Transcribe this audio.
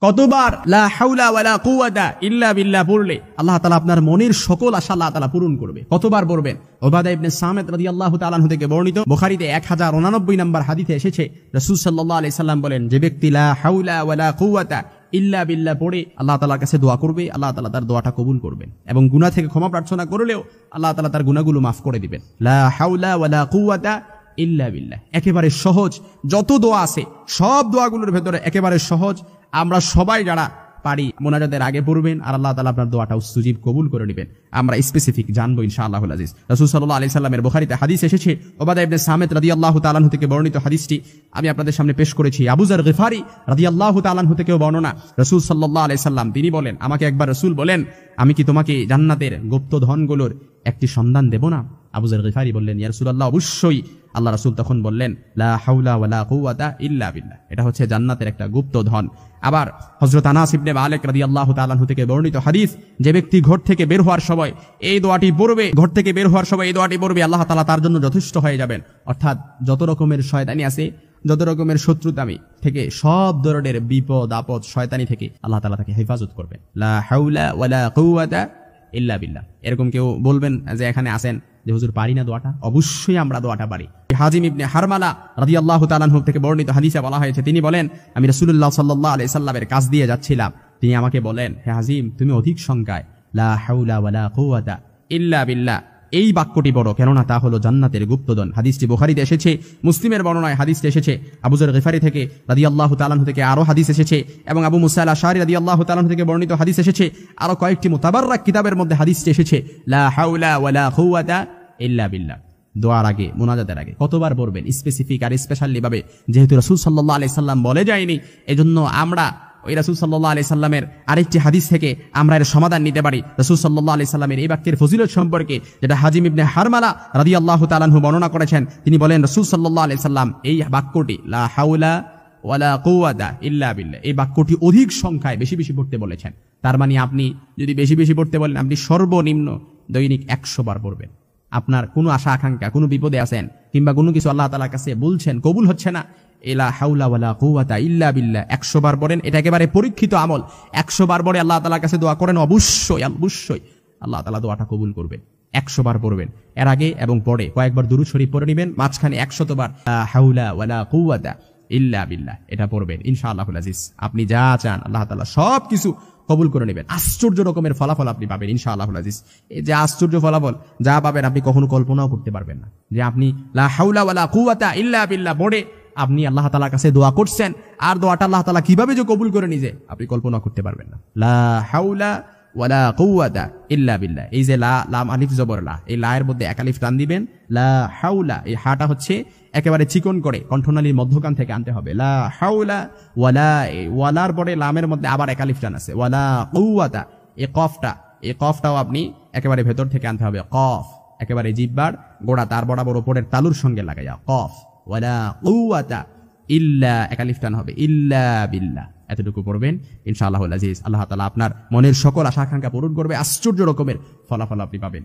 কতবার লা হাওলা ওয়ালা কুওয়াতা ইল্লা বিল্লাহ পড়লে আল্লাহ তাআলা আপনার মনের সকল আশা আল্লাহ তাআলা পূরণ করবে? কতবার পড়বেন? উবাদা ইবনে সামিত রাদিয়াল্লাহু তাআলা আনহু থেকে বর্ণিত বুখারীতে 1089 নম্বর হাদিসে এসেছে, রাসূল সাল্লাল্লাহু আলাইহি সাল্লাম বলেন, যে ব্যক্তি লা হাওলা ওয়ালা কুওয়াতা ইল্লা বিল্লাহ পড়ে আল্লাহ তাআলার কাছে দোয়া করবে, আল্লাহ তাআলা তার দোয়াটা কবুল করবেন এবং গুনাহ থেকে ক্ষমা প্রার্থনা করলেও আল্লাহ তাআলা তার গুনাহগুলো মাফ করে দিবেন। লা হাওলা ওয়ালা কুওয়াতা ইল্লা বিল্লাহ, একেবারে সহজ। যত দোয়া আছে সব দোয়াগুলোর ভেতরে একেবারে সহজ। আমরা সবাই যারা পারি মোনাজাতের আগে পড়বেন, আর আল্লাহ তাআলা আপনার দোয়াটা উস্তুজিব কবুল করে নেবেন। আমরা স্পেসিফিক জানবো ইনশাআল্লাহুল আজিজ। রাসূল সাল্লাল্লাহু আলাইহি সাল্লামের বুখারীতে হাদিস এসেছে, উবাদা ইবনে সামিত রাদিয়াল্লাহু তাআলা আনহু থেকে বর্ণিত হাদিসটি আমি আপনাদের সামনে পেশ করেছি। আবু যর গিফারি রাদিয়াল্লাহু তাআলা আনহু থেকেও বর্ণনা, রাসূল সাল্লাল্লাহু আলাইহি সাল্লাম তিনি বলেন, আমাকে একবার রাসূল বলেন, আমি কি তোমাকে জান্নাতের গুপ্ত ধনগুলোর একটি সন্ধান দেব না? আবু যর গিফারি বললেন, ইয়া রাসূলুল্লাহ, অবশ্যই। আল্লাহ রাসূল তখন বললেন, লা হাওলা ওয়ালা কুওয়াতা ইল্লা বিল্লাহ, এটা হচ্ছে জান্নাতের একটা গুপ্ত ধন। আবার হযরত আনাস ইবনে মালিক রাদিয়াল্লাহু তাআলা আনহু থেকে বর্ণিত হাদিস, যে ব্যক্তি ঘর থেকে বের হওয়ার সময় এই দোয়াটি পড়বে, ঘর থেকে বের হওয়ার সময় এই দোয়াটি পড়বে, আল্লাহ তাআলা তার জন্য যথেষ্ট হয়ে যাবেন। অর্থাৎ যত রকমের শয়তানি আছে, যত রকমের শত্রুতামি থেকে, সব ধরনের বিপদ আপদ শয়তানি থেকে আল্লাহ তাআলা তাকে হেফাজত করবেন। লা হাওলা ওয়ালা কুওয়াতা ইল্লা বিল্লাহ। এরকম কেউ বলবেন যে এখানে আছেন যে হুজুর পারি না দোয়াটা, অবশ্যই আমরা দোয়াটা পারি। হাজিম ইবনে হারমালা রাদিয়াল্লাহু তাআলা আনহু থেকে বর্ণিত হাদিসে বলা হয়েছে, তিনি বলেন, আমি রাসূলুল্লাহ সাল্লাল্লাহু আলাইহি সাল্লামের কাছ দিয়ে যাচ্ছিলাম, তিনি আমাকে বলেন, হে হাজিম, তুমি অধিক সংখ্যায় লা হাওলা ওয়ালা কুওয়াতা ইল্লা বিল্লাহ এই বাক্যটি পড়ো, কেননা তা হলো জান্নাতের গুপ্তধন। হাদিসটি বুখারীতে এসেছে, মুসলিমের বর্ণনায় হাদিসটি এসেছে। আবু যর গিফারি থেকে রাদিয়াল্লাহু তাআলা আনহু থেকে আরো হাদিস এসেছে, এবং আবু মুসা আল আশআরী রাদিয়াল্লাহু তাআলা আনহু থেকে বর্ণিত হাদিস এসেছে। আরো কয়েকটি মুতাবাররাক কিতাবের মধ্যে হাদিসটি এসেছে, লা হাওলা ওয়ালা কুওয়াতা ইল্লা বিল্লাহ। দোয়ার আগে, মুনাজাতের আগে কতবার পড়বেন স্পেসিফিক আর স্পেশালি ভাবে, যেহেতু রাসূল সাল্লাল্লাহু আলাইহি সাল্লাম বলে যায়নি, এজন্য আমরা ওই রাসূল সাল্লাল্লাহু আলাইহি সাল্লামের আরেকটি হাদিস থেকে আমরা এর সমাধান নিতে পারি। রাসূল সাল্লাল্লাহু আলাইহি সাল্লামের এই বাক্যের ফজিলত সম্পর্কে, যেটা হাজিম ইবনে হারমালা রাদিয়াল্লাহু তাআলা আনহু বর্ণনা করেছেন, তিনি বলেন, রাসূল সাল্লাল্লাহু আলাইহি সাল্লাম এই বাক্যটি লা হাওলা ওয়ালা কুওয়াতা ইল্লা বিল্লাহ, এই বাক্যটি অধিক সংখ্যায় বেশি বেশি পড়তে বলেছেন। তার মানে আপনি যদি বেশি বেশি পড়তে বলেন, আপনি সর্বনিম্ন দৈনিক 100 বার পড়বেন। আপনার কোনো আশা আকাঙ্ক্ষা, কোনো বিপদে আছেন, কিংবা কোনো কিছু আল্লাহ তাআলার কাছে বলছেন, কবুল হচ্ছে না, লা হাওলা ওয়ালা কুওয়াতা ইল্লা বিল্লাহ 100 বার পড়েন। এটা একেবারে পরীক্ষিত আমল। 100 বার পরে আল্লাহ তাআলার কাছে দোয়া করেন, অবশ্যই অবশ্যই আল্লাহ তাআলা দোয়াটা কবুল করবেন। 100 বার পড়বেন। এর আগে এবং পরে কয়েকবার দুরূদ শরীফ পড়ে নেবেন, মাঝখানে 100 বার লা হাওলা ওয়ালা কুওয়াতা ইল্লা বিল্লাহ এটা পড়বেন। ইনশাআল্লাহুল আজিজ আপনি যা চান আল্লাহ তাআলা সব কিছু কবুল করে নেবেন। আশ্চর্য রকমের ফলাফল আপনি পাবেন ইনশাআল্লাহুল আজিজ। এই যে আশ্চর্য ফলাফল যা পাবেন আপনি কখনো কল্পনাও করতে পারবেন না, যে আপনি লা হাওলা ওয়ালা কুওয়াতা ইল্লা বিল্লাহ পড়ে আপনি আল্লাহ তাআলার কাছে দোয়া করছেন, আর দোয়াটা আল্লাহ তাআলা কিভাবে যে কবুল করে নিজে আপনি কল্পনা করতে পারবেন না। লা হাওলা ওয়ালা কুওয়াতা ইল্লা বিল্লাহ, এই যে লা, লাম আলিফ জবর লা, এই লা এর মধ্যে এক আলিফ টান দিবেন। লা হাওলা, এই হাটা হচ্ছে একেবারে চিকন করে কণ্ঠনালীর মধ্যখান থেকে আনতে হবে। লা হাওলা ওয়ালা, ওয়ালার পরে লামের মধ্যে আবার এক আলিফ টান আছে। ওয়ালা কুওয়াতা, এই কফটাও আপনি একেবারে ভেতর থেকে আনতে হবে। কফ একেবারে জিহ্বার গোড়া তার বরাবর উপরের তালুর সঙ্গে লাগাইয়া কফ, ওয়ালা কুওয়াতা ইল্লা, এক আলিফ টান হবে, ইল্লা বিল্লাহ। এতটুকু পড়বেন ইনশাআল্লাহুল আজিজ। আল্লাহ তাআলা আপনার মনের সকল আশা আকাঙ্ক্ষা পূরণ করবে, আশ্চর্য রকমের ফলাফল আপনি পাবেন।